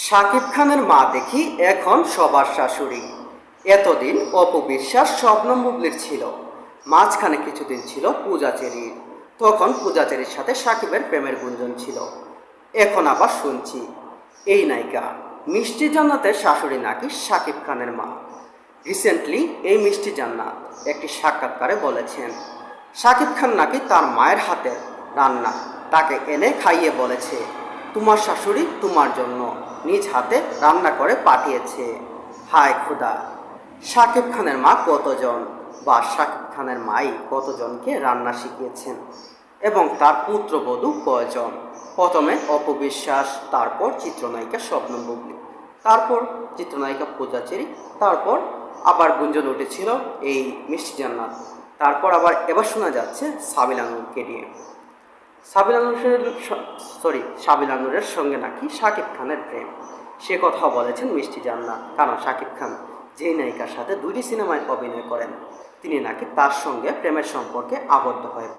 শাকিব খানের মা দেখি এখন সবার শাশুড়ি। এতদিন অপু বিশ্বাস শবনম বুবলির ছিল, মাঝখানে কিছুদিন ছিল পূজা চেরির। তখন পূজা চেরির সাথে শাকিবের প্রেমের গুঞ্জন ছিল। এখন আবার শুনছি এই নায়িকা মিষ্টি জান্নাতের শাশুড়ি নাকি শাকিব খানের মা। রিসেন্টলি এই মিষ্টি জান্নাত একটি সাক্ষাৎকারে বলেছেন শাকিব খান নাকি তার মায়ের হাতের রান্না তাকে এনে খাইয়ে বলেছে, তোমার শাশুড়ি তোমার জন্য নিজ হাতে রান্না করে পাঠিয়েছে। হায় খোদা, শাকিব খানের মা কতজন বা শাকিব খানের মাই কতজনকে রান্না শিখিয়েছেন এবং তার পুত্রবধূ কয়জন? প্রথমে অপু বিশ্বাস, তারপর চিত্রনায়িকা শবনম বুবলি, তারপর চিত্রনায়িকা পূজা চেরি, তারপর আবার গুঞ্জন উঠেছিল এই মিষ্টি জান্নাত, তারপর আবার এবার শোনা যাচ্ছে সাবিলা নূরকে নিয়ে। সাবিলা নূরের সঙ্গে নাকি শাকিব খানের প্রেম, সে কথা বলেছেন মিষ্টি জান্নাত। কারণ শাকিব খান যেই নায়িকার সাথে দুইটি সিনেমায় অভিনয় করেন তিনি নাকি তার সঙ্গে প্রেমের সম্পর্কে আবদ্ধ হয়ে